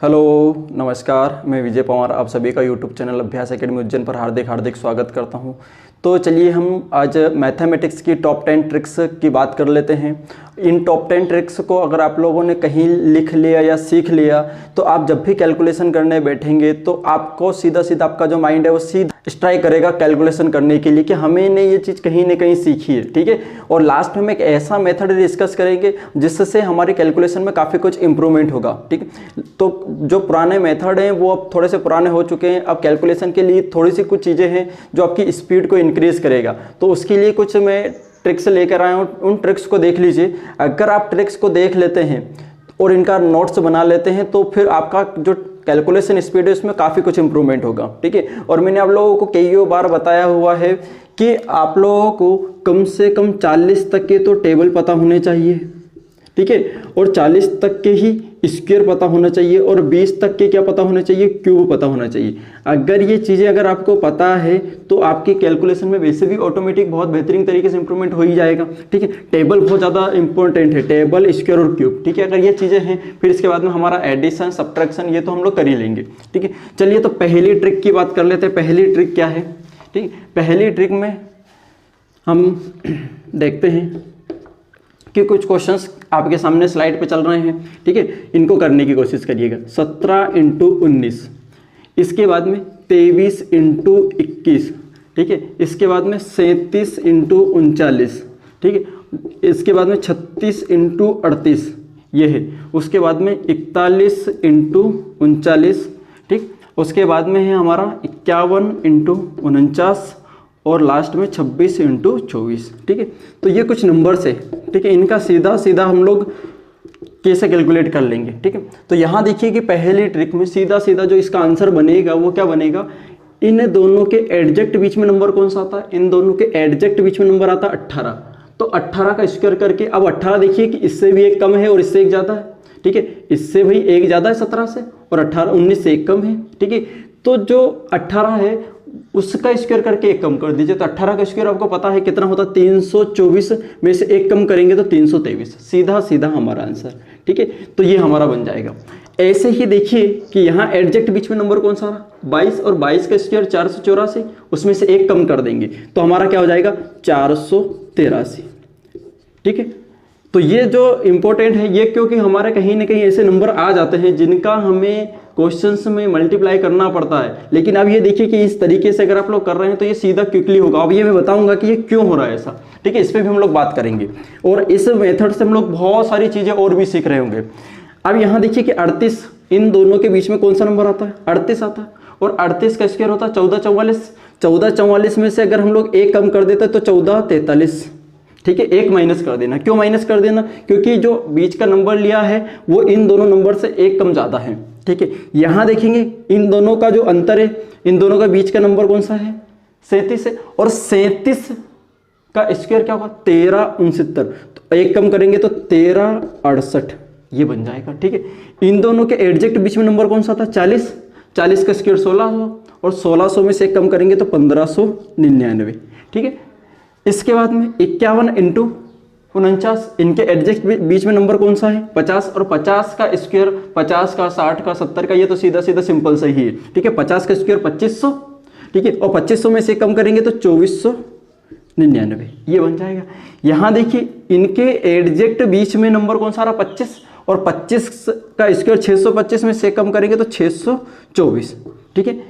Hello नमस्कार, मैं विजय पवार आप सभी का यूट्यूब चैनल अभ्यास एकेडमी उज्जैन पर हार्दिक स्वागत करता हूं। तो चलिए हम आज मैथमेटिक्स की टॉप 10 ट्रिक्स की बात कर लेते हैं। इन टॉप 10 ट्रिक्स को अगर आप लोगों ने कहीं लिख लिया या सीख लिया तो आप जब भी कैलकुलेशन करने बैठेंगे तो आपको सीधा सीधा आपका जो माइंड है वो सीधा स्ट्राइक करेगा कैलकुलेशन करने के लिए कि हमें ने ये चीज़ कहीं ना कहीं सीखी है, ठीक है। और लास्ट में हम एक ऐसा मेथड डिस्कस करेंगे जिससे हमारी कैलकुलेशन में काफ़ी कुछ इंप्रूवमेंट होगा, ठीक है। तो जो पुराने मेथड हैं वो अब थोड़े से पुराने हो चुके हैं। अब कैलकुलेशन के लिए थोड़ी सी कुछ चीज़ें हैं जो आपकी स्पीड को इंक्रीज करेगा, तो उसके लिए कुछ मैं ट्रिक्स लेकर आया हूँ। उन ट्रिक्स को देख लीजिए। अगर आप ट्रिक्स को देख लेते हैं और इनका नोट्स बना लेते हैं तो फिर आपका जो कैलकुलेशन स्पीड है उसमें काफ़ी कुछ इंप्रूवमेंट होगा, ठीक है। और मैंने आप लोगों को कई बार बताया हुआ है कि आप लोगों को कम से कम 40 तक के तो टेबल पता होने चाहिए, ठीक है। और 40 तक के ही स्क्वायर पता होना चाहिए और 20 तक के क्या पता होना चाहिए, क्यूब पता होना चाहिए। अगर ये चीज़ें अगर आपको पता है तो आपकी कैलकुलेशन में वैसे भी ऑटोमेटिक बहुत बेहतरीन तरीके से इंप्रूवमेंट हो ही जाएगा, ठीक है। टेबल बहुत ज़्यादा इंपॉर्टेंट है, टेबल, स्क्वायर और क्यूब, ठीक है। अगर ये चीज़ें हैं फिर इसके बाद में हमारा एडिशन, सब्ट्रैक्शन ये तो हम लोग कर ही लेंगे, ठीक है। चलिए तो पहली ट्रिक की बात कर लेते हैं। पहली ट्रिक क्या है, ठीक है। पहली ट्रिक में हम देखते हैं कि कुछ क्वेश्चंस आपके सामने स्लाइड पे चल रहे हैं, ठीक है। इनको करने की कोशिश करिएगा। 17 × 19, इसके बाद में 23 × 21, ठीक है। इसके बाद में 37 × 39, ठीक है। इसके बाद में 36 × 38 ये है। उसके बाद में 41 × 39, ठीक। उसके बाद में है हमारा 51 × 49 और लास्ट में 26 × 24, ठीक है। तो ये कुछ नंबर्स है, ठीक है। इनका सीधा सीधा हम लोग कैसे कैलकुलेट कर लेंगे, ठीक है। तो यहाँ देखिए कि पहली ट्रिक में सीधा सीधा जो इसका आंसर बनेगा वो क्या बनेगा, इन दोनों के एडजेक्ट बीच में नंबर कौन सा आता है, इन दोनों के एडजेक्ट बीच में नंबर आता है 18। तो 18 का स्क्वायर करके, अब 18 देखिए कि इससे भी एक कम है और इससे एक ज़्यादा है, ठीक है। इससे भाई एक ज़्यादा है 17 से और 19 से एक कम है, ठीक है। तो जो 18 है उसका स्क्वायर करके एक कम कर दीजिए। तो 18 का स्क्वायर आपको पता है कितना होता है, 324 में से एक कम करेंगे तो 323, सीधा सीधा हमारा आंसर, ठीक है। तो ये हमारा बन जाएगा। ऐसे ही देखिए कि यहाँ एडजेक्ट बीच में नंबर कौन सा रहा, 22, और 22 का स्क्वायर 484, उसमें से एक कम कर देंगे तो हमारा क्या हो जाएगा 483, ठीक है। तो ये जो इंपॉर्टेंट है ये, क्योंकि हमारे कहीं ना कहीं ऐसे नंबर आ जाते हैं जिनका हमें क्वेश्चंस में मल्टीप्लाई करना पड़ता है। लेकिन अब ये देखिए कि इस तरीके से अगर आप लोग कर रहे हैं तो ये सीधा क्विकली होगा। अब ये मैं बताऊंगा कि ये क्यों हो रहा है ऐसा, ठीक है। इस पर भी हम लोग बात करेंगे और इस मेथड से हम लोग बहुत सारी चीजें और भी सीख रहे होंगे। अब यहाँ देखिए कि 38, इन दोनों के बीच में कौन सा नंबर आता है, 38 आता है। और 38 का स्क्वायर होता है 1444। 1444 में से अगर हम लोग एक कम कर देते हैं तो 1443, ठीक है। एक माइनस कर देना। क्यों माइनस कर देना, क्योंकि जो बीच का नंबर लिया है वो इन दोनों नंबर से एक कम ज्यादा है, ठीक है। यहां देखेंगे इन दोनों का जो अंतर है, इन दोनों का बीच का नंबर कौन सा है, 37 है। और 37 का स्क्वायर क्या होगा, 1369। तो एक कम करेंगे तो 1368 ये बन जाएगा, ठीक है। इन दोनों के एडजेक्ट बीच में नंबर कौन सा था, 40। 40 का स्क्वायर 1600 और 1600 में से एक कम करेंगे तो 1599, ठीक है। इसके बाद में 51 × 49, इनके एडजेक्ट बीच में नंबर कौन सा है, 50। और 50 का स्क्वायर 50 का, 60 का, 70 का, ये तो सीधा सीधा सिंपल सही है, ठीक है। 50 का स्क्वायर 2500, ठीक है। और 2500 में से कम करेंगे तो 2499 ये बन जाएगा। यहाँ देखिए इनके एडजेक्ट बीच में नंबर कौन सा रहा, 25। और 25 का स्क्वायर 625 में से कम करेंगे तो 624, ठीक है।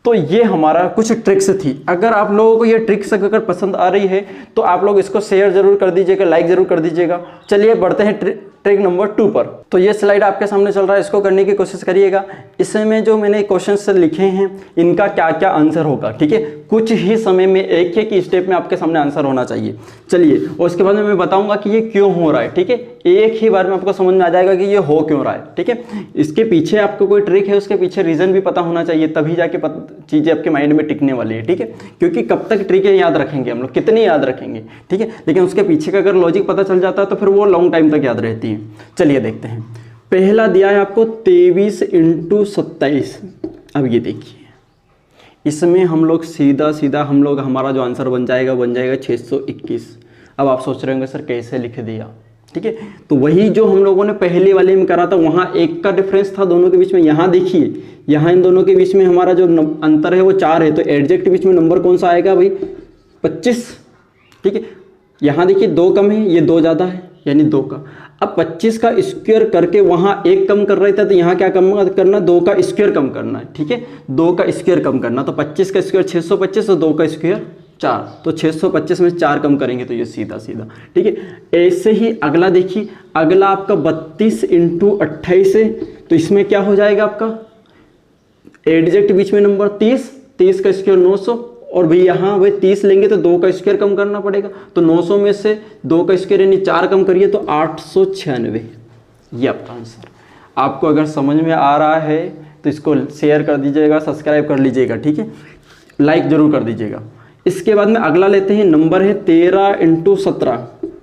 तो ये हमारा कुछ ट्रिक्स थी। अगर आप लोगों को ये ट्रिक्स अगर पसंद आ रही है तो आप लोग इसको शेयर जरूर कर दीजिएगा, लाइक जरूर कर दीजिएगा। चलिए बढ़ते हैं ट्रिक नंबर 2 पर। तो ये स्लाइड आपके सामने चल रहा है, इसको करने की कोशिश करिएगा। इसमें जो मैंने क्वेश्चंस लिखे हैं इनका क्या क्या आंसर होगा, ठीक है। कुछ ही समय में एक ही स्टेप में आपके सामने आंसर होना चाहिए। चलिए, और उसके बाद में मैं बताऊंगा कि ये क्यों हो रहा है, ठीक है। एक ही बार में आपको समझ में आ जाएगा कि ये हो क्यों रहा है, ठीक है। इसके पीछे आपको कोई ट्रिक है, उसके पीछे रीजन भी पता होना चाहिए, तभी जाके चीजें आपके माइंड में टिकने वाली है, ठीक है। क्योंकि कब तक ट्रिकें याद रखेंगे हम लोग, कितनी याद रखेंगे, ठीक है। लेकिन उसके पीछे का अगर लॉजिक पता चल जाता है तो फिर वो लॉन्ग टाइम तक याद रहती है। चलिए देखते हैं। पहला दिया है आपको 23 × 27। अब ये देखिए इसमें हम लोग सीधा सीधा हमारा जो आंसर बन जाएगा 621। अब आप सोच रहे होंगे सर कैसे लिख दिया, ठीक है। तो वही जो हम लोगों ने पहले वाले में करा था, वहाँ 1 का डिफरेंस था दोनों के बीच में। यहाँ देखिए, यहाँ इन दोनों के बीच में हमारा जो अंतर है वो 4 है, तो एडजेक्ट के बीच में नंबर कौन सा आएगा भाई? 25, ठीक है। यहाँ देखिए 2 कम है, ये 2 ज़्यादा है, यानी 2 का। अब 25 का स्क्वायर करके वहाँ 1 कम कर रहे थे, तो यहाँ क्या कम करना? 2 का स्क्वायर कम करना है, ठीक है। 2 का स्क्वायर कम करना, तो 25 का स्क्वायर 625 और 2 का स्क्वायर 4, तो 625 में 4 कम करेंगे तो ये सीधा सीधा, ठीक है। ऐसे ही अगला देखिए, अगला आपका 32 × 28 है, तो इसमें क्या हो जाएगा आपका? एडजेक्ट बीच में नंबर 30, 30 का स्क्वायर 900, और भाई यहाँ भाई 30 लेंगे तो 2 का स्क्वायर कम करना पड़ेगा, तो 900 में से 2 का स्क्वायर यानी 4 कम करिए तो 896, ये आपका आंसर। आपको अगर समझ में आ रहा है तो इसको शेयर कर दीजिएगा, सब्सक्राइब कर लीजिएगा, ठीक है, लाइक जरूर कर दीजिएगा। इसके बाद में अगला लेते हैं, नंबर है 13 × 17,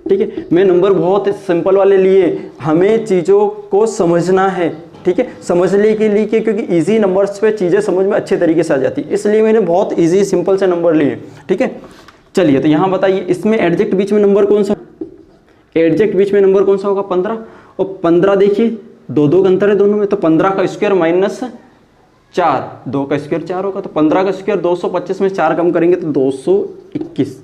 ठीक है। मैं नंबर बहुत सिंपल वाले लिए, हमें चीज़ों को समझना है, ठीक है, समझने के लिए, क्योंकि इजी नंबर्स पे चीज़ें समझ में अच्छे तरीके से आ जाती है, इसलिए मैंने बहुत इजी सिंपल से नंबर लिए, ठीक है। चलिए, तो यहाँ बताइए, इसमें एडजेक्ट बीच में नंबर कौन सा? एडजेक्ट बीच में नंबर कौन सा होगा? 15, और 15 देखिए 2 का अंतर है दोनों में, तो 15 का स्क्वायर -4, 2 का स्क्वायर 4 होगा, तो 15 का स्क्वायर 225 में 4 कम करेंगे तो 221,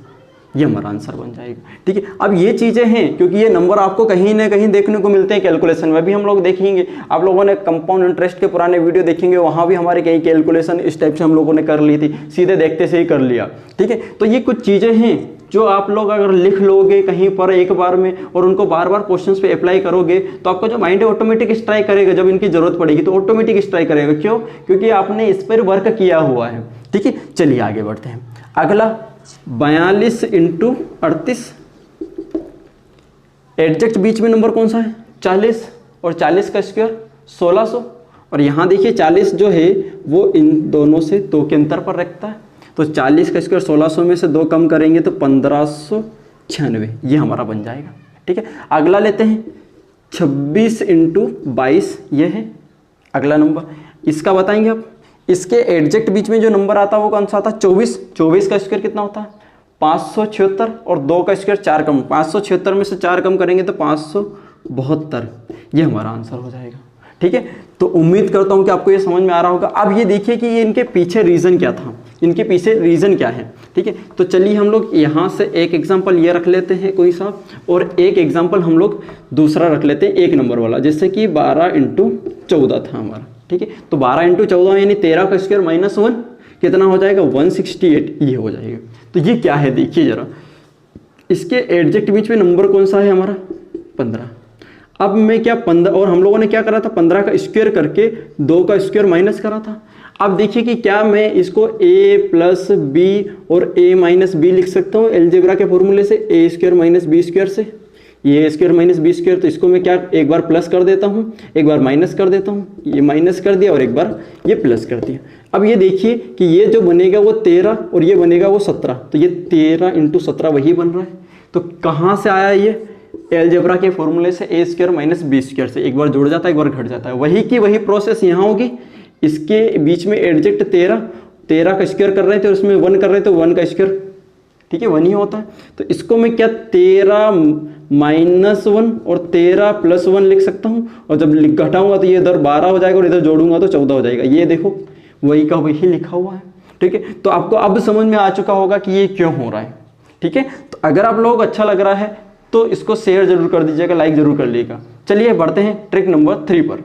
ये हमारा आंसर बन जाएगा, ठीक है। अब ये चीज़ें हैं, क्योंकि ये नंबर आपको कहीं ना कहीं देखने को मिलते हैं कैलकुलेशन में भी, हम लोग देखेंगे। आप लोगों ने कंपाउंड इंटरेस्ट के पुराने वीडियो देखेंगे, वहाँ भी हमारे कई कैलकुलेशन इस टाइप से हम लोगों ने कर ली थी, सीधे देखते से ही कर लिया, ठीक है। तो ये कुछ चीज़ें हैं जो आप लोग अगर लिख लोगे कहीं पर एक बार में, और उनको बार बार क्वेश्चंस पे अप्लाई करोगे, तो आपका जो माइंड है ऑटोमेटिक स्ट्राइक करेगा, जब इनकी जरूरत पड़ेगी तो ऑटोमेटिक स्ट्राइक करेगा। क्यों? क्योंकि आपने इस पर वर्क किया हुआ है, ठीक है। चलिए आगे बढ़ते हैं। अगला 42 × 38, एडजेक्ट बीच में नंबर कौन सा है? 40, और 40 का स्क्वायर 1600, और यहाँ देखिए 40 जो है वो इन दोनों से 2 के अंतर पर रखता है, तो 40 का स्क्वायर 1600 में से 2 कम करेंगे तो 1596, ये हमारा बन जाएगा, ठीक है। अगला लेते हैं 26 × 22, ये है अगला नंबर, इसका बताएंगे आप। इसके एडजेक्ट बीच में जो नंबर आता है वो कौन सा आता है? 24, 24 का स्क्वायर कितना होता है? 576, और 2 का स्क्वायर 4 कम, 576 में से 4 कम करेंगे तो 572, ये हमारा आंसर हो जाएगा, ठीक है। तो उम्मीद करता हूँ कि आपको ये समझ में आ रहा होगा। अब ये देखिए कि ये इनके पीछे रीज़न क्या था, इनके पीछे रीज़न क्या है, ठीक है। तो चलिए हम लोग यहाँ से एक एग्जाम्पल ये रख लेते हैं कोई सा, और एक एग्जाम्पल हम लोग दूसरा रख लेते हैं 1 नंबर वाला, जैसे कि 12 × 14 था हमारा, ठीक है। तो 12 × 14 यानी 13 का स्क्वायर -1 कितना हो जाएगा? 168, ये हो जाएगा। तो ये क्या है देखिए जरा, इसके एडजेक्ट बीच में नंबर कौन सा है हमारा? 15। अब मैं क्या 15, और हम लोगों ने क्या करा था? 15 का स्क्वायर करके 2 का स्क्वायर माइनस करा था। अब देखिए कि क्या मैं इसको a + b और a - b लिख सकता हूँ एलजेब्रा के फॉर्मूले से, a² - b² से, ये a² - b², तो इसको मैं क्या एक बार प्लस कर देता हूँ, एक बार माइनस कर देता हूँ, ये माइनस कर दिया और एक बार ये प्लस कर दिया। अब ये देखिए कि ये जो बनेगा वो 13 और ये बनेगा वो 17, तो ये 13 × 17 वही बन रहा है। तो कहाँ से आया ये? एलजेब्रा के फॉर्मूले से, a² - b² से, एक बार जुड़ जाता है एक बार घट जाता है, वही की वही प्रोसेस यहाँ होगी। इसके बीच में एडजेक्ट 13 का स्क्वायर कर रहे थे और उसमें 1 कर रहे थे, तो 1 का स्क्वायर, ठीक है, 1 ही होता है। तो इसको मैं क्या 13 - 1 और 13 + 1 लिख सकता हूँ, और जब घटाऊंगा तो ये इधर 12 हो जाएगा और इधर जोड़ूंगा तो 14 हो जाएगा। ये देखो वही का वही लिखा हुआ है, ठीक है। तो आपको अब समझ में आ चुका होगा कि ये क्यों हो रहा है, ठीक है। तो अगर आप लोगों को अच्छा लग रहा है तो इसको शेयर जरूर कर दीजिएगा, लाइक जरूर कर लीजिएगा। चलिए बढ़ते हैं ट्रिक नंबर 3 पर।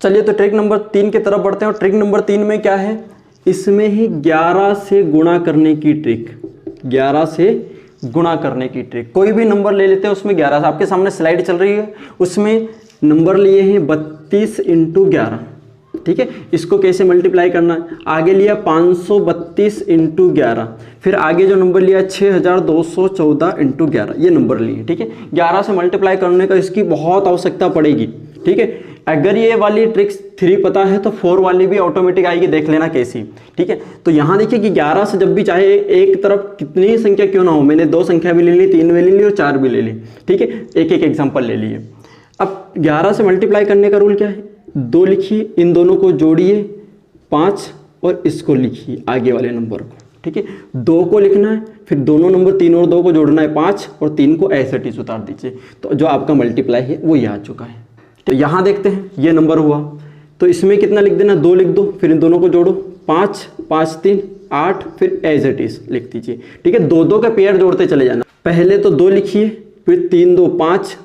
चलिए तो ट्रिक नंबर 3 की तरफ बढ़ते हैं, और ट्रिक नंबर 3 में क्या है? इसमें ही 11 से गुणा करने की ट्रिक, 11 से गुणा करने की ट्रिक। कोई भी नंबर ले लेते हैं, उसमें 11 से, आपके सामने स्लाइड चल रही है, उसमें नंबर लिए हैं 32 × 11, ठीक है। इसको कैसे मल्टीप्लाई करना है? आगे लिया 532 × 11, फिर आगे जो नंबर लिया 6214 × 11, ये नंबर लिए, ठीक है। 11 से मल्टीप्लाई करने का इसकी बहुत आवश्यकता पड़ेगी, ठीक है। अगर ये वाली ट्रिक्स 3 पता है तो 4 वाली भी ऑटोमेटिक आएगी, देख लेना कैसी, ठीक है। तो यहाँ देखिए कि 11 से जब भी चाहे एक तरफ कितनी ही संख्या क्यों ना हो, मैंने 2 संख्या भी ले ली, 3 भी ले ली और 4 भी ले ली, ठीक है, एक एक एग्जाम्पल ले लिए। अब 11 से मल्टीप्लाई करने का रूल क्या है? 2 लिखिए, इन दोनों को जोड़िए 5 और इसको लिखिए आगे वाले नंबर को, ठीक है। 2 को लिखना है, फिर दोनों नंबर 3 और 2 को जोड़ना है 5 और 3 को ऐसे टीज उतार दीजिए, तो जो आपका मल्टीप्लाई है वो ये आ चुका है। तो यहाँ देखते हैं ये नंबर हुआ, तो इसमें कितना लिख देना, 2 लिख दो, फिर इन दोनों को जोड़ो 5 5 3 8, फिर एज इट इज लिख दीजिए, ठीक है। 2 का पेयर जोड़ते चले जाना, पहले तो 2 लिखिए, फिर 3 2 5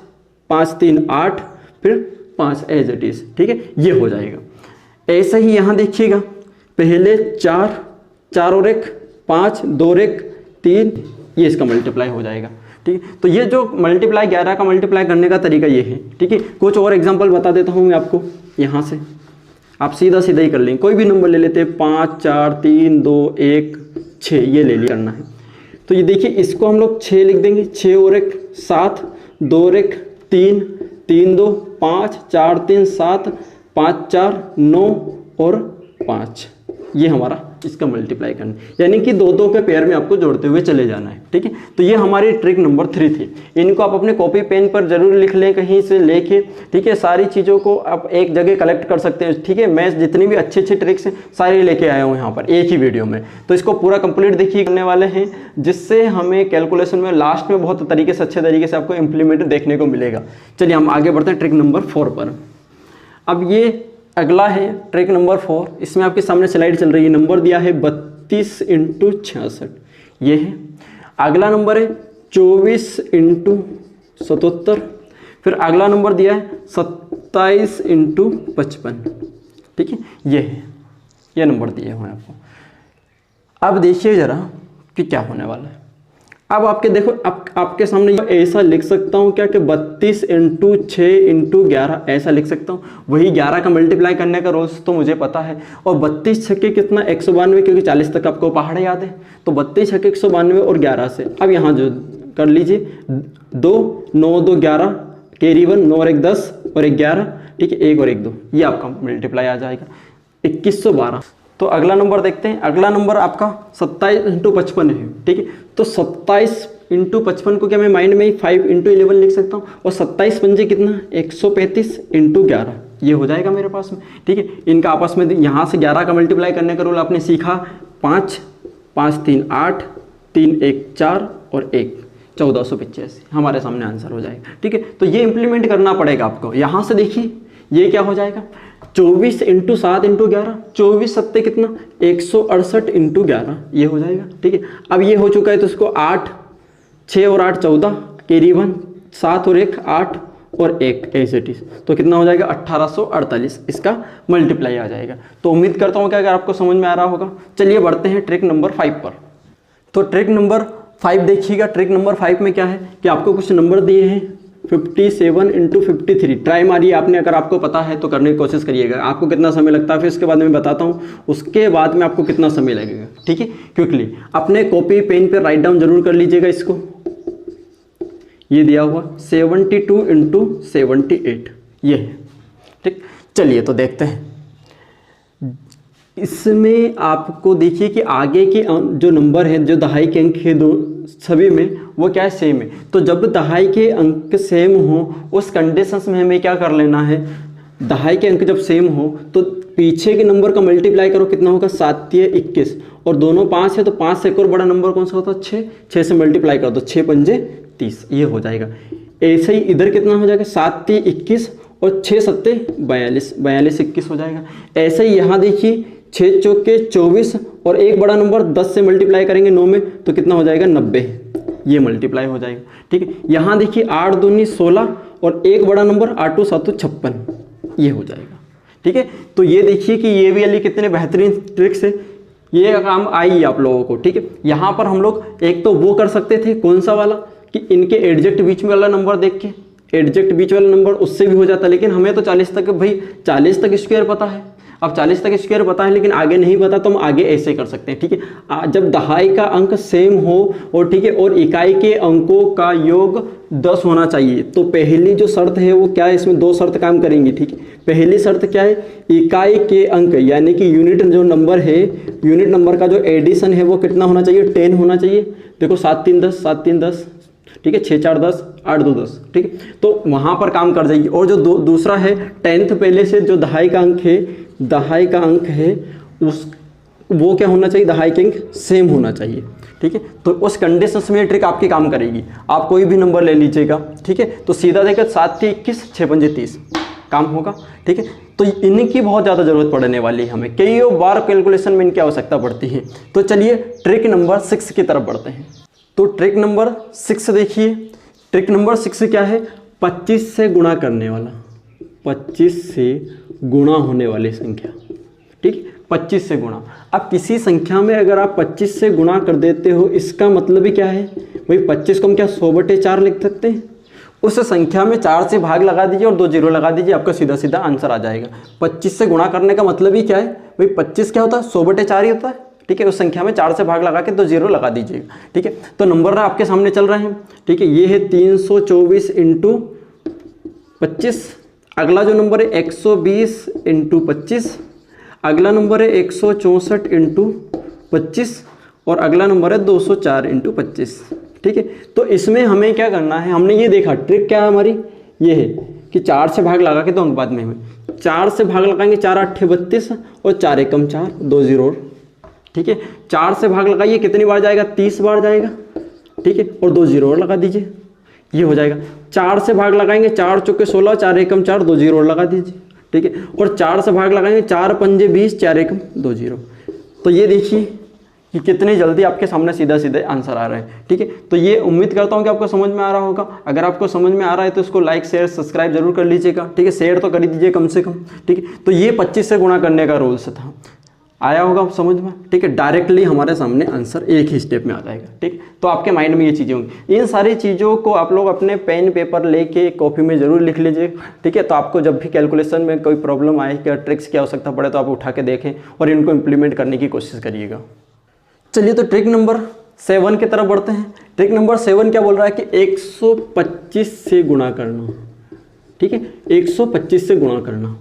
5 3 8, फिर 5 एज इट इज, ठीक है, ये हो जाएगा। ऐसा ही यहाँ देखिएगा, पहले 4 4 और 1 5 2 और 1 3, ये इसका मल्टीप्लाई हो जाएगा, ठीक है। तो ये जो मल्टीप्लाई 11 का मल्टीप्लाई करने का तरीका ये है, ठीक है। कुछ और एग्जांपल बता देता हूँ मैं आपको, यहाँ से आप सीधा सीधा ही कर लेंगे, कोई भी नंबर ले लेते हैं, 5 4 3 2 1 6, ये ले लिया करना है। तो ये देखिए इसको हम लोग 6 लिख देंगे, 6 और 1 7 2 और 1 3 3 2 5 4 3 7 5 4 9 और 5, ये हमारा इसका मल्टीप्लाई करना, यानी कि 2 के पेयर में आपको जोड़ते हुए चले जाना है, ठीक है। तो ये हमारी ट्रिक नंबर 3 थी। इनको आप अपने कॉपी पेन पर जरूर लिख लें कहीं से लेके, ठीक है। सारी चीज़ों को आप एक जगह कलेक्ट कर सकते हैं, ठीक है। मैं जितनी भी अच्छी अच्छी ट्रिक्स हैं सारी लेके आया हूँ यहाँ पर एक ही वीडियो में, तो इसको पूरा कंप्लीट देखिए करने वाले हैं, जिससे हमें कैलकुलेशन में लास्ट में बहुत तरीके से अच्छे तरीके से आपको इम्प्लीमेंट देखने को मिलेगा। चलिए हम आगे बढ़ते हैं ट्रिक नंबर 4 पर। अब ये अगला है ट्रिक नंबर 4, इसमें आपके सामने स्लाइड चल रही है, नंबर दिया है 32 × 66, ये है। अगला नंबर है 24 × 77, फिर अगला नंबर दिया है 27 × 55, ठीक है, ये है, ये नंबर दिए हुए हैं आपको। अब देखिए जरा कि क्या होने वाला है। अब आपके देखो, आपके सामने ऐसा लिख सकता हूँ क्या कि 32 × 6 × 11 ऐसा लिख सकता हूँ। वही 11 का मल्टीप्लाई करने का रोज तो मुझे पता है, और 32 छक्के कितना 192, क्योंकि 40 तक आपको पहाड़ याद है, तो 32 छक्के 192 और 11 से अब यहाँ जो कर लीजिए, 2 9 2 11 कैरी 1, 9 और 1 10 और 1 11, ठीक है, 1 और 1 2, ये आपका मल्टीप्लाई आ जाएगा 2112। तो अगला नंबर देखते हैं। अगला नंबर आपका 27 × 55 है, ठीक है। तो 27 × 55 को क्या मैं माइंड में ही 5 × 11 लिख सकता हूँ, और 27 पंजे कितना 135 × 11, ये हो जाएगा मेरे पास में, ठीक है। इनका आपस में यहाँ से 11 का मल्टीप्लाई करने का रूल आपने सीखा, 5 5 3 8 3 1 4 और 1 1485, हमारे सामने आंसर हो जाएगा, ठीक है। तो ये इंप्लीमेंट करना पड़ेगा आपको। यहाँ से देखिए ये क्या हो जाएगा, 24 × 7 × 11, 24 सत्ते कितना 168 × 11, ये हो जाएगा, ठीक है। अब ये हो चुका है, तो इसको 8 6 और 8 14 कैरी 1, 7 और 1 8 और 1 ऐसे टीज, तो कितना हो जाएगा 1848, इसका मल्टीप्लाई आ जाएगा। तो उम्मीद करता हूँ कि अगर आपको समझ में आ रहा होगा। चलिए बढ़ते हैं ट्रिक नंबर 5 पर। तो ट्रिक नंबर 5 देखिएगा। ट्रिक नंबर 5 में क्या है कि आपको कुछ नंबर दिए हैं, 57 × 53, ट्राई मारिए आपने, अगर आपको पता है तो करने की कोशिश करिएगा। आपको कितना समय लगता है फिर उसके बाद मैं बताता हूँ, उसके बाद में आपको कितना समय लगेगा, ठीक है। क्विकली अपने कॉपी पेन पे राइट डाउन जरूर कर लीजिएगा इसको। ये दिया हुआ 72 × 78, ये है, ठीक। चलिए तो देखते हैं। इसमें आपको देखिए कि आगे के जो नंबर है, जो दहाई के अंक है दो सभी में, वो क्या है सेम है। तो जब दहाई के अंक सेम हो उस कंडीशंस में हमें क्या कर लेना है, दहाई के अंक जब सेम हो तो पीछे के नंबर का मल्टीप्लाई करो, कितना होगा 7 × 21, और दोनों 5 है तो 5 से एक और बड़ा नंबर कौन सा होता है 6, 6 से मल्टीप्लाई करो तो 6 पंजे 30, ये हो जाएगा। ऐसे ही इधर कितना हो जाएगा 7 × 21 और 6 सत्ते 42, 42 21 हो जाएगा। ऐसे ही यहाँ देखिए 6 चौके 24 और एक बड़ा नंबर 10 से मल्टीप्लाई करेंगे 9 में तो कितना हो जाएगा 90, ये मल्टीप्लाई हो जाएगा, ठीक है। यहाँ देखिए 8 दूनी 16 और एक बड़ा नंबर 8 7 56, ये हो जाएगा, ठीक है। तो ये देखिए कि ये भी वाली कितने बेहतरीन ट्रिक्स है, ये काम आई आप लोगों को, ठीक है। यहाँ पर हम लोग एक तो वो कर सकते थे, कौन सा वाला, कि इनके एडजेक्ट बीच में वाला नंबर देख के, एडजेक्ट बीच वाला नंबर उससे भी हो जाता, लेकिन हमें तो 40 तक, भाई 40 तक स्क्वायर पता है, अब 40 तक स्क्वायर पता है लेकिन आगे नहीं पता, तो हम आगे ऐसे कर सकते हैं, ठीक है। जब दहाई का अंक सेम हो और ठीक है, और इकाई के अंकों का योग 10 होना चाहिए, तो पहली जो शर्त है वो क्या है, इसमें 2 शर्त काम करेंगी, ठीक है। पहली शर्त क्या है, इकाई के अंक यानी कि यूनिट जो नंबर है, यूनिट नंबर का जो एडिशन है वो कितना होना चाहिए 10 होना चाहिए। देखो 7 3 10, 7 3 10, ठीक है, 6 4 10, 8 2 10, ठीक है। तो वहाँ पर काम कर जाएगी। और जो दूसरा है 10th पहले से जो दहाई का अंक है, दहाई का अंक है वो क्या होना चाहिए, द हाइकिंग सेम होना चाहिए। ठीक है, तो उस कंडीशंस में ट्रिक आपकी काम करेगी। आप कोई भी नंबर ले लीजिएगा, ठीक है, तो सीधा देखा 7 3 21 6 5 30 काम होगा। ठीक है, तो इनकी बहुत ज़्यादा ज़रूरत पड़ने वाली है हमें, कई बार कैलकुलेशन में इनकी आवश्यकता पड़ती है। तो चलिए ट्रिक नंबर 6 की तरफ बढ़ते हैं। तो ट्रिक नंबर 6 देखिए, ट्रिक नंबर 6 क्या है, 25 से गुणा करने वाला, 25 से गुणा होने वाली संख्या। ठीक, 25 से गुणा। अब किसी संख्या में अगर आप 25 से गुणा कर देते हो, इसका मतलब ही क्या है भाई, 25 को हम क्या 100/4 लिख सकते हैं। उस संख्या में 4 से भाग लगा दीजिए और 2 जीरो लगा दीजिए, आपका सीधा सीधा आंसर आ जाएगा। 25 से गुणा करने का मतलब ही क्या है भाई, 25 क्या होता है 100/4 ही होता है। ठीक है, उस संख्या में 4 से भाग लगा के 2 जीरो लगा दीजिएगा। ठीक है, तो नंबर आपके सामने चल रहे हैं। ठीक है, ये है 324 × 25। अगला जो नंबर है 120 × 25। अगला नंबर है 164 × 25 और अगला नंबर है 204 × 25। ठीक है, तो इसमें हमें क्या करना है, हमने ये देखा ट्रिक क्या है हमारी, ये है कि 4 से भाग लगा के तो अंक बाद में हमें 4 से भाग लगाएंगे, 4 8 32 और 4 एकम 4, 2 जीरो। ठीक है, 4 से भाग लगाइए, कितनी बार जाएगा, 30 बार जाएगा। ठीक है, और 2 जीरो और लगा दीजिए, ये हो जाएगा। 4 से भाग लगाएंगे, 4 चौके 16, 4 एकम 4, 2 जीरो और लगा दीजिए। ठीक है, और 4 से भाग लगाएंगे, 4 पंजे 20, 4 एकम 2 जीरो। तो ये देखिए कि कितनी जल्दी आपके सामने सीधा सीधे आंसर आ रहे हैं। ठीक है, तो ये उम्मीद करता हूँ कि आपको समझ में आ रहा होगा। अगर आपको समझ में आ रहा है तो इसको लाइक शेयर सब्सक्राइब जरूर कर लीजिएगा। ठीक है, शेयर तो कर ही दीजिए कम से कम। ठीक है, तो ये 25 से गुणा करने का रूल्स था, आया होगा आप समझ में। ठीक है, डायरेक्टली हमारे सामने आंसर एक ही स्टेप में आ जाएगा। ठीक, तो आपके माइंड में ये चीज़ें होंगी। इन सारी चीज़ों को आप लोग अपने पेन पेपर लेके कॉपी में ज़रूर लिख लीजिए। ठीक है, तो आपको जब भी कैलकुलेशन में कोई प्रॉब्लम आए, क्या ट्रिक्स की आवश्यकता पड़े, तो आप उठा के देखें और इनको इम्प्लीमेंट करने की कोशिश करिएगा। चलिए तो ट्रिक नंबर 7 की तरफ बढ़ते हैं। ट्रिक नंबर 7 क्या बोल रहा है कि 125 से गुणा करना। ठीक है, 125 से गुणा करना।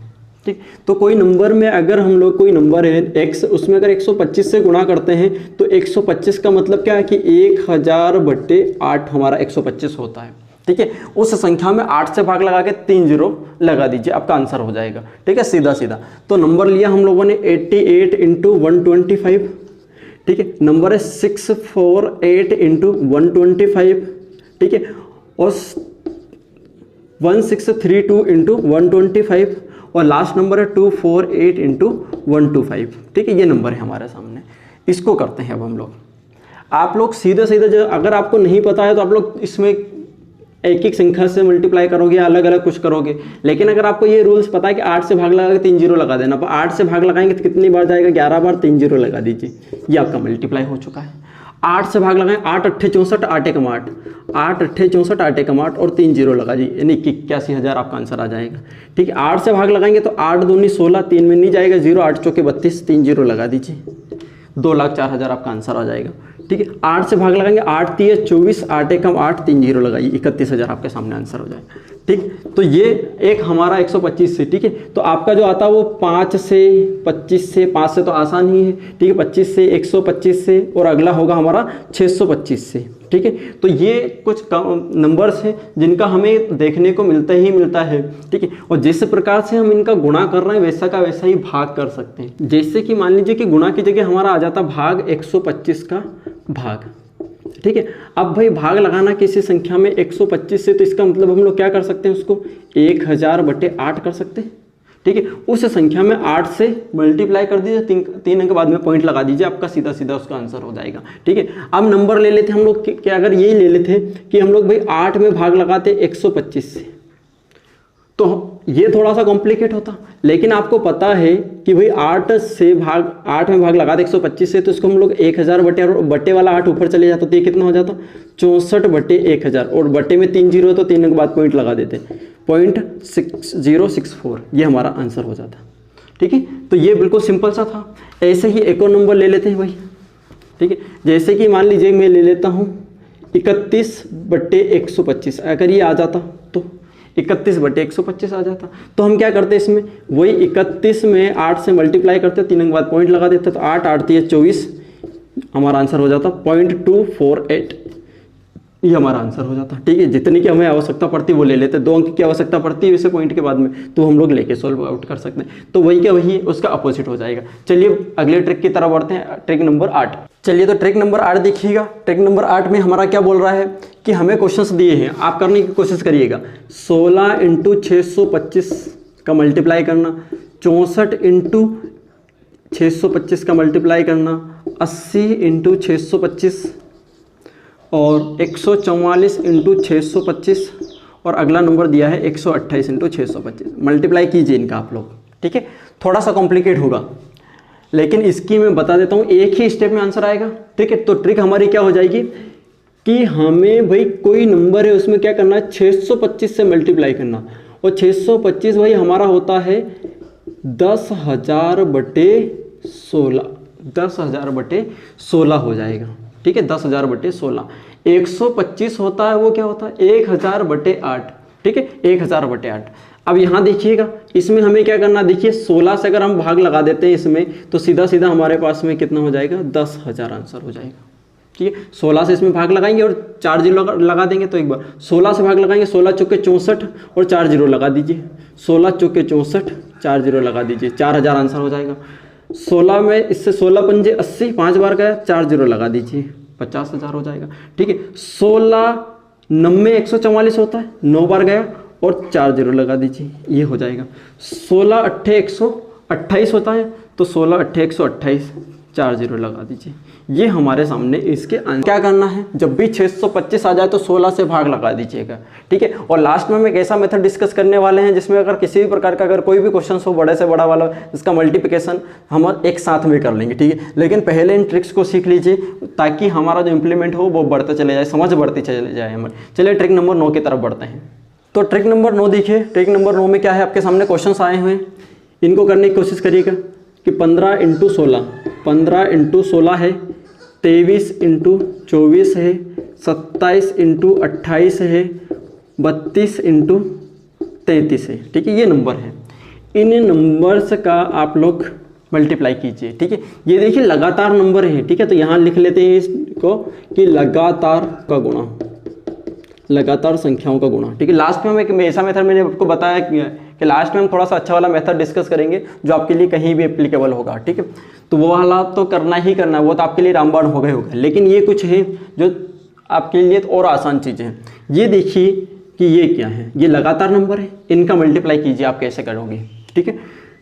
ठीक, तो कोई नंबर में अगर हम लोग कोई नंबर है x, उसमें अगर 125 से गुणा करते हैं तो 125 का मतलब क्या है कि 1000/8 हमारा 125 होता है। ठीक है, उस संख्या में 8 से भाग लगा के 3 जीरो लगा दीजिए, आपका आंसर हो जाएगा। ठीक है, सीधा सीधा। तो नंबर लिया हम लोगों ने 88 × 125। ठीक है, नंबर है 648 × 125। ठीक है, और 1632 × 125 और लास्ट नंबर है 248 × 125। ठीक है, ये नंबर है हमारे सामने। इसको करते हैं अब हम लोग। आप लोग सीधे सीधे जो, अगर आपको नहीं पता है तो आप लोग इसमें एक एक संख्या से मल्टीप्लाई करोगे या अलग अलग कुछ करोगे। लेकिन अगर आपको ये रूल्स पता है कि 8 से भाग लगा के 3 जीरो लगा देना, 8 से भाग लगाएंगे तो कितनी बार जाएगा, 11 बार, 3 जीरो लगा दीजिए, ये आपका मल्टीप्लाई हो चुका है। 8 से भाग लगाएं, 8 8 64, 8 एकम 8, 8 8 64, 8 एकम 8 और 3 जीरो लगा जी, यानी 81,000 आपका आंसर आ जाएगा। ठीक है, 8 से भाग लगाएंगे तो 8 दूनी 16, 3 में नहीं जाएगा 0, 8 चौके 32, 3 जीरो लगा दीजिए, 2,04,000 आपका आंसर आ जाएगा। ठीक है, 8 से भाग लगाएंगे, 8 3 24, 8 एकम 8, 3 जीरो लगाइए, 31,000 आपके सामने आंसर हो जाएगा। ठीक, तो ये एक हमारा 125 से। ठीक है, तो आपका जो आता है वो 5 से 25 से, 5 से तो आसान ही है। ठीक है, 25 से, 125 से और अगला होगा हमारा 625 से। ठीक है, तो ये कुछ नंबर्स हैं जिनका हमें देखने को मिलता ही मिलता है। ठीक है, और जिस प्रकार से हम इनका गुणा कर रहे हैं वैसा का वैसा ही भाग कर सकते हैं। जैसे कि मान लीजिए कि गुणा की जगह हमारा आ जाता भाग 125 का भाग। ठीक है, अब भाई भाग लगाना किसी संख्या में 125 से, तो इसका मतलब हम लोग क्या कर सकते हैं, उसको 1000/8 कर सकते हैं। ठीक है, उस संख्या में 8 से मल्टीप्लाई कर दीजिए, 3 अंक बाद में पॉइंट लगा दीजिए, आपका सीधा सीधा उसका आंसर हो जाएगा। ठीक है, अब नंबर ले लेते हम लोग कि अगर यही ले लेते कि हम लोग भाई 8 में भाग लगाते 125 से, तो ये थोड़ा सा कॉम्प्लिकेट होता। लेकिन आपको पता है कि भाई 8 में भाग लगाते 125 से, तो इसको हम लोग 1000 और बट्टे वाला 8 ऊपर चले जाता तो ये कितना हो जाता 64/1000 और बट्टे में 3 जीरो तो 3 के बाद पॉइंट लगा देते 0.6064, ये हमारा आंसर हो जाता। ठीक है, तो ये बिल्कुल सिंपल सा था। ऐसे ही एक और नंबर ले लेते हैं भाई। ठीक है, जैसे कि मान लीजिए मैं ले लेता हूँ 31/125, अगर ये आ जाता तो 31/125 आ जाता, तो हम क्या करते इसमें, वही 31 में 8 से मल्टीप्लाई करते, 3 के बाद पॉइंट लगा देते, तो 8 8 3 24 हमारा आंसर हो जाता 0.248 ये हमारा आंसर हो जाता। ठीक है, जितनी की हमें आवश्यकता पड़ती है वो ले लेते हैं। 2 अंक की आवश्यकता पड़ती है इसे पॉइंट के बाद में, तो हम लोग लेके सॉल्व आउट कर सकते हैं। तो वही क्या वही उसका अपोजिट हो जाएगा। चलिए अगले ट्रिक की तरफ बढ़ते हैं, ट्रिक नंबर 8। चलिए तो ट्रिक नंबर 8 देखिएगा। ट्रिक नंबर 8 में हमारा क्या बोल रहा है कि हमें क्वेश्चंस दिए हैं, आप करने की कोशिश करिएगा। 16 × 625 का मल्टीप्लाई करना, 64 × 625 का मल्टीप्लाई करना, 80 × 625 और 144 × 625 और अगला नंबर दिया है 128 × 625। मल्टीप्लाई कीजिए इनका आप लोग। ठीक है, थोड़ा सा कॉम्प्लिकेट होगा लेकिन इसकी मैं बता देता हूँ, एक ही स्टेप में आंसर आएगा। ठीक है, तो ट्रिक हमारी क्या हो जाएगी कि हमें भाई कोई नंबर है उसमें क्या करना है, 625 से मल्टीप्लाई करना। और 625 भाई हमारा होता है 10,000/16, 10,000/16 हो जाएगा। ठीक है, 10,000/16। 125 होता है वो क्या होता है 1,000/8। ठीक है, 1,000/8। अब यहाँ देखिएगा, इसमें हमें क्या करना, देखिए 16 से अगर हम भाग लगा देते हैं इसमें तो सीधा सीधा हमारे पास में कितना हो जाएगा, 10,000 आंसर हो जाएगा। ठीक है, 16 से इसमें भाग लगाएंगे और 4 जीरो लगा देंगे। तो एक बार 16 से भाग लगाएंगे, 16 चौके 64 और 4 जीरो लगा दीजिए, 16 चौके 64, 4 जीरो लगा दीजिए, 4,000 आंसर हो जाएगा। 16 में इससे 16 पंजे 80, 5 बार गया, 4 जीरो लगा दीजिए, 50,000 हो जाएगा। ठीक है, 16 90 144 होता है, 9 बार गया और 4 जीरो लगा दीजिए, ये हो जाएगा। 16 8 128 होता है, तो 16 8 128, 4 जीरो लगा दीजिए। ये हमारे सामने इसके क्या करना है, जब भी 625 आ जाए तो 16 से भाग लगा दीजिएगा। ठीक है, और लास्ट में हम एक ऐसा मेथड डिस्कस करने वाले हैं जिसमें अगर किसी भी प्रकार का अगर कोई भी क्वेश्चन हो बड़े से बड़ा वाला, इसका मल्टीप्लिकेशन हम एक साथ में कर लेंगे। ठीक है, लेकिन पहले इन ट्रिक्स को सीख लीजिए ताकि हमारा जो इम्प्लीमेंट हो वो बढ़ते चले जाए, समझ बढ़ती चले जाए हमारे। चलिए ट्रिक नंबर 9 की तरफ बढ़ते हैं। तो ट्रिक नंबर 9 देखिए, ट्रिक नंबर 9 में क्या है, आपके सामने क्वेश्चंस आए हुए हैं, इनको करने की कोशिश करिएगा कि 15 × 16, 15 × 16 है, 23 × 24 है, 27 × 28 है, 32 × 33 है। ठीक है, ये नंबर है। इन नंबर्स का आप लोग मल्टीप्लाई कीजिए। ठीक है, ये देखिए लगातार नंबर है। ठीक है, तो यहाँ लिख लेते हैं इसको कि लगातार का गुणा, लगातार संख्याओं का गुणा। ठीक है, लास्ट में हम एक ऐसा मेथड मैंने आपको बताया कि लास्ट में हम थोड़ा सा अच्छा वाला मेथड डिस्कस करेंगे जो आपके लिए कहीं भी एप्लीकेबल होगा। ठीक है, तो वो वाला तो करना ही करना है, वो तो आपके लिए रामबाण हो गए होगा। लेकिन ये कुछ है जो आपके लिए और आसान चीज़ें हैं। ये देखिए कि ये क्या है, ये लगातार नंबर है, इनका मल्टीप्लाई कीजिए आप कैसे करोगे। ठीक है,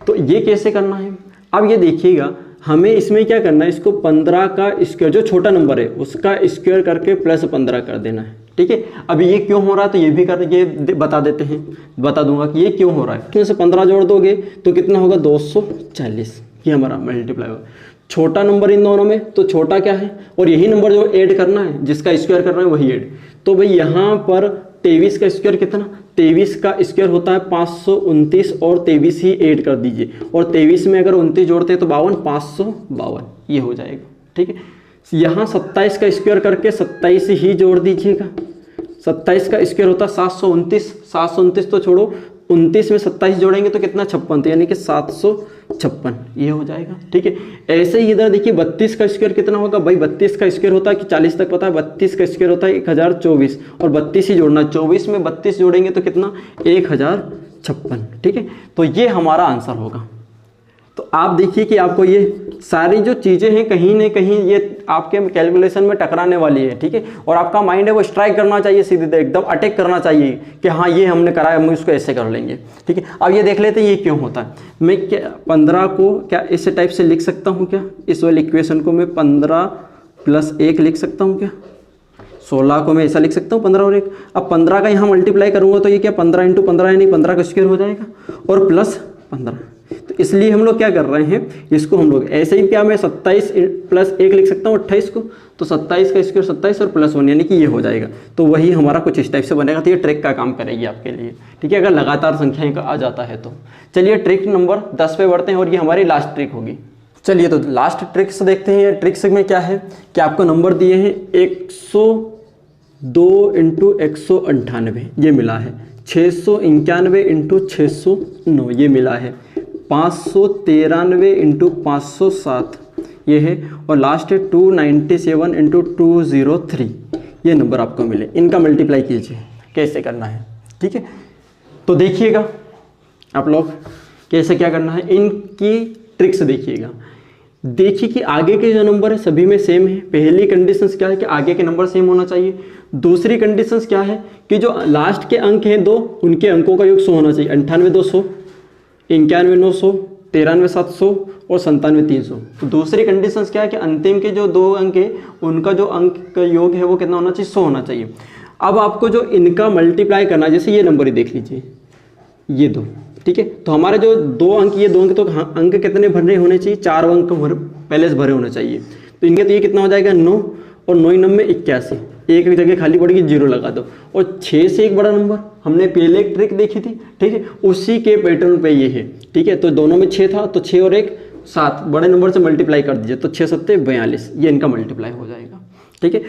तो ये कैसे करना है, अब ये देखिएगा हमें इसमें क्या करना है, इसको 15 का स्क्वायर, जो छोटा नंबर है उसका स्क्वायर करके प्लस 15 कर देना है। ठीक है, अब ये क्यों हो रहा है तो ये भी ये बता देते हैं, बता दूंगा कि ये क्यों हो रहा है। तो से 15 जोड़ दोगे तो कितना होगा 240, ये हमारा मल्टीप्लाई होगा। छोटा नंबर इन दोनों में, तो छोटा क्या है और यही नंबर जो ऐड करना है, जिसका स्क्वायर करना है वही ऐड। तो भाई यहाँ पर 23 का स्क्वायर कितना, 23 का स्क्वायर होता है 529 और 23 ही ऐड कर दीजिए। और 23 में अगर 29 जोड़ते हैं तो 52, 552 ये हो जाएगा। ठीक है, यहाँ 27 का स्क्वायर करके 27 ही जोड़ दीजिएगा। 27 का स्क्वायर होता है 729, 729 तो छोड़ो, 29 में 27 जोड़ेंगे तो कितना 56, तो यानी कि 756 ये हो जाएगा। ठीक है, ऐसे ही इधर देखिए 32 का स्क्वायर कितना होगा, भाई 32 का स्क्वायर होता है कि 40 तक पता है, 32 का स्क्वायर होता है 1024 और 32 ही जोड़ना, 24 में 32 जोड़ेंगे तो कितना 1056। ठीक है, तो ये हमारा आंसर होगा। तो आप देखिए कि आपको ये सारी जो चीज़ें हैं कहीं ना कहीं ये आपके कैलकुलेशन में टकराने वाली है। ठीक है, और आपका माइंड है वो स्ट्राइक करना चाहिए, सीधे एकदम अटैक करना चाहिए कि हाँ ये हमने करा है, हम इसको ऐसे कर लेंगे। ठीक है, अब ये देख लेते हैं ये क्यों होता है। मैं क्या 15 को क्या इस टाइप से लिख सकता हूँ क्या, इस वाले इक्वेशन को मैं 15 + 1 लिख सकता हूँ क्या, 16 को मैं ऐसा लिख सकता हूँ 15 और 1। अब 15 का यहाँ मल्टीप्लाई करूँगा तो ये क्या 15 × 15 यानी 15 का स्क्वायर हो जाएगा और प्लस 15। तो इसलिए हम लोग क्या कर रहे हैं, इसको हम लोग ऐसे ही क्या मैं 27 + 1 लिख सकता हूँ 28 को, तो 27 का स्क्वायर 27 और +1 यानी कि ये हो जाएगा। तो वही हमारा कुछ इस टाइप से बनेगा। तो ये ट्रिक का काम करेगी आपके लिए। ठीक है, अगर लगातार संख्याएं का आ जाता है तो। चलिए ट्रिक नंबर 10 पे बढ़ते हैं और ये हमारी लास्ट ट्रिक होगी। चलिए तो लास्ट ट्रिक्स देखते हैं। ट्रिक्स में क्या है कि आपको नंबर दिए हैं 102 × 198 ये मिला है, 691 × 609 ये मिला है, 593 × 507 ये है, और लास्ट है 297 × 203 ये नंबर आपको मिले, इनका मल्टीप्लाई कीजिए, कैसे करना है, ठीक है। तो देखिएगा आप लोग कैसे क्या करना है, इनकी ट्रिक्स देखिएगा। देखिए कि आगे के जो नंबर है सभी में सेम है। पहली कंडीशंस क्या है कि आगे के नंबर सेम होना चाहिए। दूसरी कंडीशंस क्या है कि जो लास्ट के अंक हैं 2, उनके अंकों का योग 100 होना चाहिए। 98 200, 91 900, 93 700 और 97 300। तो दूसरी कंडीशंस क्या है कि अंतिम के जो 2 अंक है उनका जो अंक का योग है वो कितना होना चाहिए, 100 होना चाहिए। अब आपको जो इनका मल्टीप्लाई करना है, जैसे ये नंबर ही देख लीजिए, ये 2, ठीक है। तो हमारे जो 2 अंक, ये 2 अंक, तो अंक कितने भरे होने चाहिए, 4 अंक पहले से भरे होने चाहिए। तो इनके तो ये कितना हो जाएगा 9 और 9 9 में 81, एक जगह खाली पड़ेगी, 0 लगा दो। और 6 से एक बड़ा नंबर, हमने पहले एक ट्रिक देखी थी, ठीक है, उसी के पैटर्न पे ये है, ठीक है। तो दोनों में 6 था, तो 6 और 1 7, बड़े नंबर से मल्टीप्लाई कर दीजिए, तो 6 7 42, ये इनका मल्टीप्लाई हो जाएगा, ठीक है।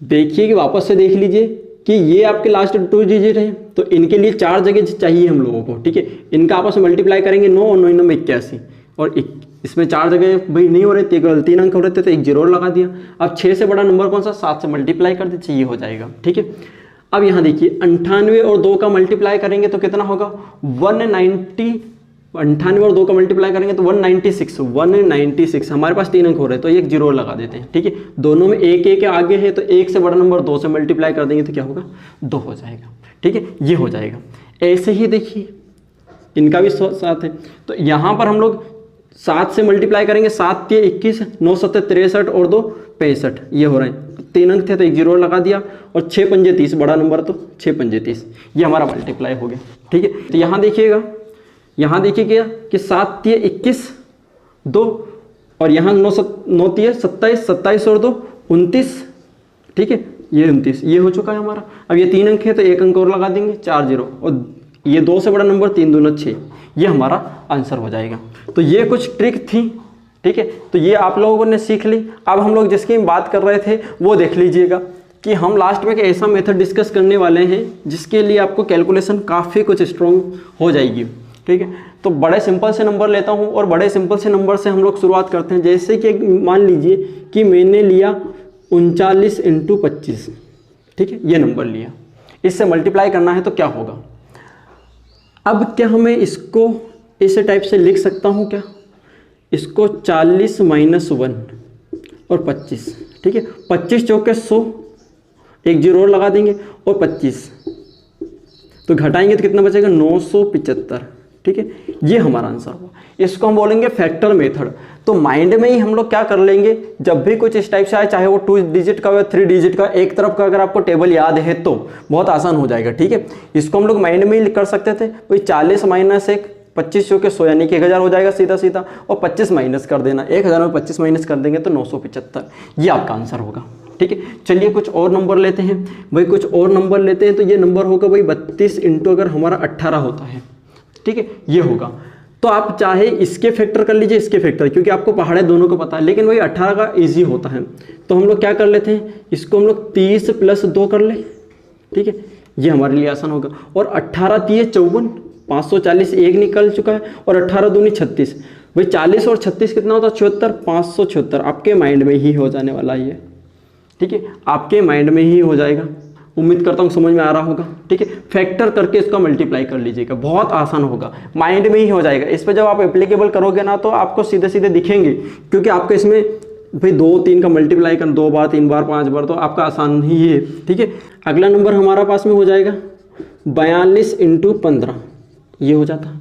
देखिए कि वापस से देख लीजिए कि ये आपके लास्ट 2 डिजिट है, तो इनके लिए 4 जगह चाहिए हम लोगों को, ठीक है। इनका आपस में मल्टीप्लाई करेंगे 9 और 9 9 में 81, और इसमें 4 जगह भाई नहीं हो रहे थे, केवल 3 अंक हो रहे थे, तो एक 0 लगा दिया। अब 6 से बड़ा नंबर कौन सा, 7 से मल्टीप्लाई कर दीजिए, ये हो जाएगा, ठीक है। अब यहाँ देखिए 98 और 2 का मल्टीप्लाई करेंगे तो कितना होगा 190, 98 और 2 का मल्टीप्लाई करेंगे तो 196, हमारे पास 3 अंक हो रहे हैं, तो एक 0 लगा देते हैं, ठीक है। दोनों में 1 1 आगे है, तो 1 से बड़ा नंबर 2 से मल्टीप्लाई कर देंगे तो क्या होगा 2 हो जाएगा, ठीक है, ये हो जाएगा। ऐसे ही देखिए इनका भी 7 है, तो यहाँ पर हम लोग 7 से मल्टीप्लाई करेंगे, 7 के 21, 9 7 63 और 2 65, ये हो रहे हैं। 3 अंक थे तो एक 0 लगा दिया, और 6 5 30, बड़ा नंबर तो 6 5 30, ये हमारा मल्टीप्लाई हो गया, ठीक है। तो यहाँ देखिएगा, यहाँ देखिए कि 7 3 21 2, और यहाँ 9 3 27, 27 और 2 29, ठीक है, ये 29, ये हो चुका है हमारा। अब ये 3 अंक है तो एक अंक और लगा देंगे, 4 0, और ये 2 से बड़ा नंबर 3 दूना 6, ये हमारा आंसर हो जाएगा। तो ये कुछ ट्रिक थी, ठीक है। तो ये आप लोगों ने सीख ली। अब हम लोग जिसकी बात कर रहे थे वो देख लीजिएगा कि हम लास्ट में एक ऐसा मेथड डिस्कस करने वाले हैं जिसके लिए आपको कैलकुलेशन काफ़ी कुछ स्ट्रॉन्ग हो जाएगी, ठीक है। तो बड़े सिंपल से नंबर लेता हूँ, और बड़े सिंपल से नंबर से हम लोग शुरुआत करते हैं। जैसे कि मान लीजिए कि मैंने लिया 39 × 25, ठीक है, ये नंबर लिया, इससे मल्टीप्लाई करना है तो क्या होगा। अब क्या हमें इसको इस टाइप से लिख सकता हूँ क्या, इसको 40 - 1 और 25, ठीक है, 25 चौके 100, एक 0 और लगा देंगे, और 25 तो घटाएंगे तो कितना बचेगा 975, ठीक है, ये हमारा आंसर हुआ। इसको हम बोलेंगे फैक्टर मेथड। तो माइंड में ही हम लोग क्या कर लेंगे, जब भी कुछ इस टाइप से आए, चाहे वो 2 डिजिट का या 3 डिजिट का, एक तरफ का अगर आपको टेबल याद है तो बहुत आसान हो जाएगा, ठीक है। इसको हम लोग माइंड में ही कर सकते थे, वही 40 - 1 25 चौके 100 यानी कि 1000 हो जाएगा सीधा सीधा, और 25 माइनस कर देना, 1000 में 25 माइनस कर देंगे तो 975, ये आपका आंसर होगा, ठीक है। चलिए कुछ और नंबर लेते हैं भाई, कुछ और नंबर लेते हैं। तो ये नंबर होगा भाई 32 × अगर हमारा 18 होता है, ठीक है, ये होगा। तो आप चाहे इसके फैक्टर कर लीजिए, इसके फैक्टर, क्योंकि आपको पहाड़े दोनों को पता है, लेकिन वही 18 का इजी होता है। तो हम लोग क्या कर लेते हैं, इसको हम लोग 30 + 2 कर ले, ठीक है, ये हमारे लिए आसान होगा। और 18 × 3 = 54, 540 एक निकल चुका है, और 18 दूनी 36, भाई 40 और 36 कितना होता है 76, 576 आपके माइंड में ही हो जाने वाला है ये, ठीक है, आपके माइंड में ही हो जाएगा। उम्मीद करता हूँ समझ में आ रहा होगा, ठीक है। फैक्टर करके इसका मल्टीप्लाई कर लीजिएगा, बहुत आसान होगा, माइंड में ही हो जाएगा। इस पर जब आप एप्लीकेबल करोगे ना तो आपको सीधे सीधे दिखेंगे, क्योंकि आपको इसमें भाई 2 3 का मल्टीप्लाई कर 2 बार 3 बार 5 बार, तो आपका आसान ही है, ठीक है। अगला नंबर हमारा पास में हो जाएगा 42 × 15, ये हो जाता,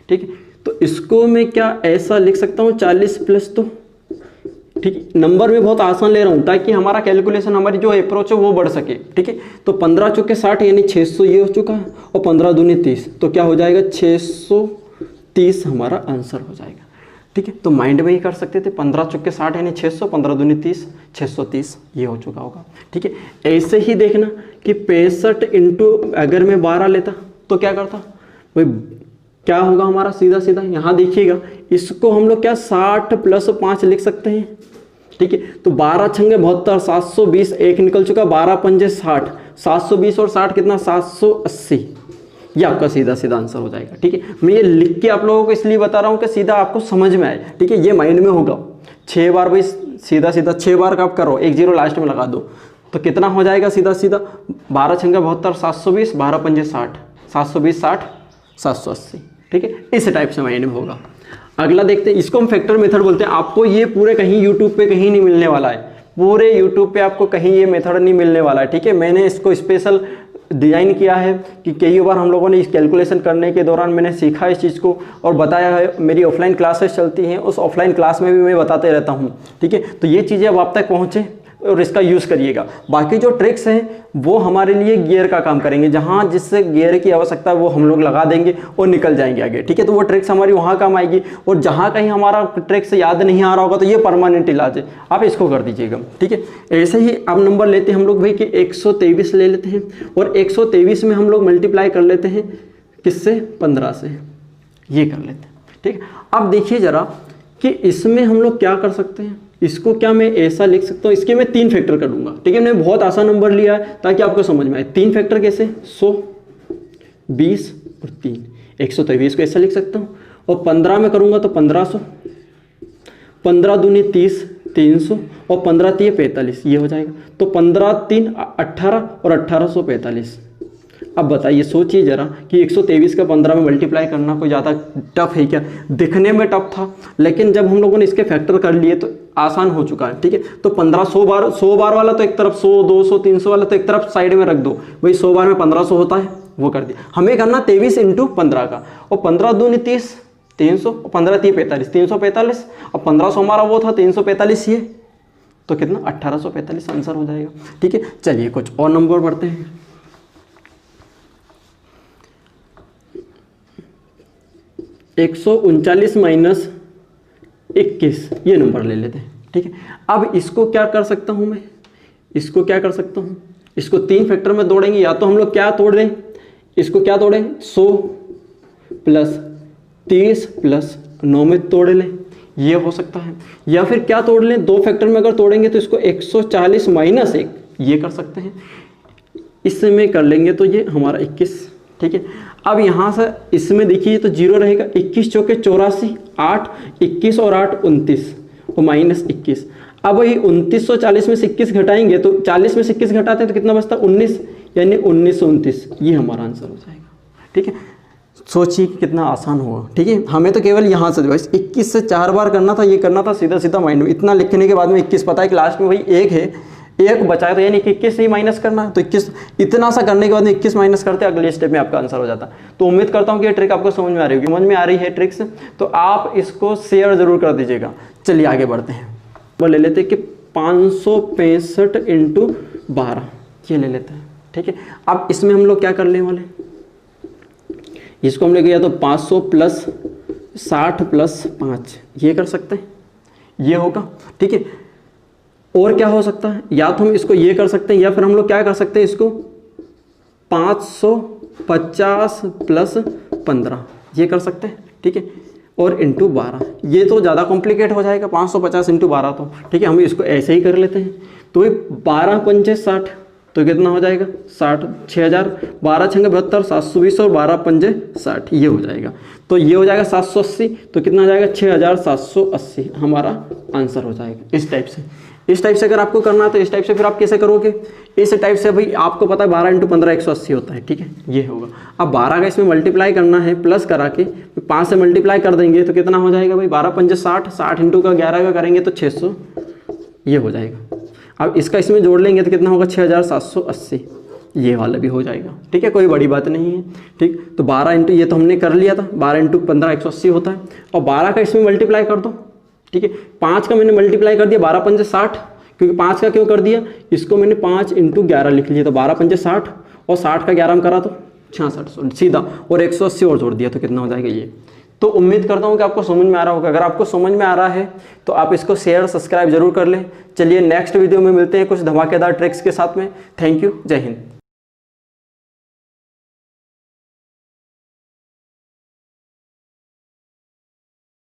ठीक है। तो इसको मैं क्या ऐसा लिख सकता हूँ 40 + 2, ठीक है। नंबर में बहुत आसान ले रहा हूँ ताकि हमारा कैलकुलेशन, हमारी जो अप्रोच है वो बढ़ सके, ठीक है। तो 15 चौके 60 यानी 600 ये हो चुका है, और 15 दूनी 30, तो क्या हो जाएगा 630 हमारा आंसर हो जाएगा, ठीक है। तो माइंड में ही कर सकते थे, 15 चौके 60 यानी 600, 15 दूनी 30, 630 ये हो चुका होगा, ठीक है। ऐसे ही देखना कि 65 × अगर मैं 12 लेता तो क्या करता भाई, क्या होगा हमारा सीधा सीधा, यहाँ देखिएगा, इसको हम लोग क्या 60 + 5 लिख सकते हैं, ठीक है। तो 12 छंगे 72, 720 एक निकल चुका, 12 पंजे 60, 720 और 60 कितना 780, ये आपका सीधा सीधा आंसर हो जाएगा, ठीक है। मैं ये लिख के आप लोगों को इसलिए बता रहा हूँ कि सीधा आपको समझ में आए, ठीक है, ये माइंड में होगा। 6 बार भाई सीधा सीधा 6 बार का आप करो, एक 0 लास्ट में लगा दो, तो कितना हो जाएगा सीधा सीधा 12 छंगा 72, 720, 12 पंजे 60, 720 60 780, ठीक है। इस टाइप से माइंड में होगा। अगला देखते हैं, इसको हम फैक्टर मेथड बोलते हैं। आपको ये पूरे कहीं यूट्यूब पे कहीं नहीं मिलने वाला है, पूरे यूट्यूब पे आपको कहीं ये मेथड नहीं मिलने वाला है, ठीक है। मैंने इसको स्पेशल डिज़ाइन किया है कि कई बार हम लोगों ने इस कैलकुलेशन करने के दौरान मैंने सीखा इस चीज़ को और बताया है। मेरी ऑफलाइन क्लासेस चलती हैं, उस ऑफलाइन क्लास में भी मैं बताते रहता हूँ, ठीक है। तो ये चीज़ें अब आप तक पहुँचे और इसका यूज़ करिएगा। बाकी जो ट्रिक्स हैं वो हमारे लिए गियर का काम करेंगे, जहाँ जिससे गियर की आवश्यकता है वो हम लोग लगा देंगे और निकल जाएंगे आगे, ठीक है। तो वो ट्रिक्स हमारी वहाँ काम आएगी। और जहाँ कहीं हमारा ट्रिक्स याद नहीं आ रहा होगा तो ये परमानेंट इलाज है, आप इसको कर दीजिएगा, ठीक है। ऐसे ही अब नंबर लेते हैं हम लोग भाई कि 123 ले लेते हैं और 123 में हम लोग मल्टीप्लाई कर लेते हैं किससे, 15 से, ये कर लेते हैं, ठीक है। अब देखिए ज़रा कि इसमें हम लोग क्या कर सकते हैं। इसको क्या मैं ऐसा लिख सकता हूँ, इसके मैं 3 फैक्टर कर दूंगा, ठीक है। मैंने बहुत आसान नंबर लिया है ताकि आपको समझ में आए। 3 फैक्टर कैसे, 100, 20 और 3। 123 को ऐसा लिख सकता हूँ और 15 में करूँगा तो 1500, 15 दूनी 30, 300 और 15 3 45, ये हो जाएगा। तो 15 3 18 और 1845। अब बताइए, सोचिए जरा कि 123 का 15 में मल्टीप्लाई करना कोई ज़्यादा टफ है क्या? दिखने में टफ था, लेकिन जब हम लोगों ने इसके फैक्टर कर लिए तो आसान हो चुका है, ठीक है। तो 15 100 बार वाला तो एक तरफ, 100 200 300 वाला तो एक तरफ साइड में रख दो भाई। 100 बार में 1500 होता है, वो कर दिया। हमें करना 23 × 15 का, और 15 दूनी 30, 300 और 15 3 45, 345 और 1500 हमारा वो था, 345 ये, तो कितना 1845 आंसर हो जाएगा, ठीक है। चलिए कुछ और नंबर बढ़ते हैं। 139 माइनस 21, ये नंबर ले लेते हैं, ठीक है। अब इसको क्या कर सकता हूं मैं, इसको क्या कर सकता हूं, इसको 3 फैक्टर में तोड़ेंगे। या तो हम लोग क्या तोड़ दें, इसको क्या तोड़ें, 100 प्लस 30 प्लस 9 में तोड़ लें, ये हो सकता है। या फिर क्या तोड़ लें, 2 फैक्टर में अगर तोड़ेंगे तो इसको 140 माइनस 1, ये कर सकते हैं। इससे में कर लेंगे तो ये हमारा 21, ठीक है। अब यहाँ से इसमें देखिए तो 0 रहेगा, 21 चौके 84, 8 21 और 8 29 और माइनस 21। अब वही 2940 में से 21 घटाएंगे तो 40 में से 21 घटाते हैं तो कितना बचता, 19, यानी 1929, ये हमारा आंसर हो जाएगा, ठीक है। सोचिए कितना आसान हुआ, ठीक है। हमें तो केवल यहाँ से 21 से 4 बार करना था, ये करना था सीधा सीधा माइंड में। इतना लिखने के बाद में 21 पता है कि लास्ट में वही 1 है, 1 बचाए तो यानी कि 21 से ही माइनस करना है। तो 21, इतना सा करने के बाद में 21 माइनस करते अगले स्टेप में आपका आंसर हो जाता। तो उम्मीद करता हूँ कि ये ट्रिक आपको समझ में आ रही होगी। समझ में आ रही है ट्रिक्स, तो आप इसको शेयर जरूर कर दीजिएगा। चलिए आगे बढ़ते हैं। वो ले लेते हैं कि 565 × 12, ये ले लेते हैं, ठीक है। अब इसमें हम लोग क्या करने वाले, इसको हम लेके या तो 500 प्लस 60 प्लस 5, ये कर सकते हैं, ये होगा, ठीक है। और क्या हो सकता है, या तो हम इसको ये कर सकते हैं, या फिर हम लोग क्या कर सकते हैं, इसको 550 प्लस 15, ये कर सकते हैं, ठीक है। और × 12, ये तो ज़्यादा कॉम्प्लिकेट हो जाएगा, 550 × 12 तो, ठीक है। हम इसको ऐसे ही कर लेते हैं। तो 12 पंचे 60, तो कितना हो जाएगा 60, 6000, 12 छंगे 72, 720 और 12 पंजे 60, ये हो जाएगा। तो ये हो जाएगा 780, तो कितना हो जाएगा 6780, हमारा आंसर हो जाएगा। इस टाइप से, इस टाइप से अगर आपको करना है तो इस टाइप से फिर आप कैसे करोगे, इस टाइप से भाई आपको पता है 12 × 15 180 होता है, ठीक है, ये होगा। अब 12 का इसमें मल्टीप्लाई करना है, प्लस करा के 5 से मल्टीप्लाई कर देंगे तो कितना हो जाएगा भाई 12 पंजे 60, 60 × 11 का करेंगे तो 600, ये हो जाएगा। अब इसका इसमें जोड़ लेंगे तो कितना होगा 6780, ये वाला भी हो जाएगा, ठीक है, कोई बड़ी बात नहीं है, ठीक। तो 12 × ये तो हमने कर लिया था, 12 × 15 180 होता है, और 12 का इसमें मल्टीप्लाई कर दो, ठीक है। 5 का मैंने मल्टीप्लाई कर दिया, 12 पंजे 60, क्योंकि 5 का क्यों कर दिया, इसको मैंने 5 × 11 लिख लिया, तो 12 पंजे 60 और 60 का 11 में करा तो 66 सीधा, और 180 और जोड़ दिया तो कितना हो जाएगा ये। तो उम्मीद करता हूँ कि आपको समझ में आ रहा होगा। अगर आपको समझ में आ रहा है तो आप इसको शेयर सब्सक्राइब जरूर कर लें। चलिए नेक्स्ट वीडियो में मिलते हैं कुछ धमाकेदार ट्रिक्स के साथ में। थैंक यू, जय हिंद।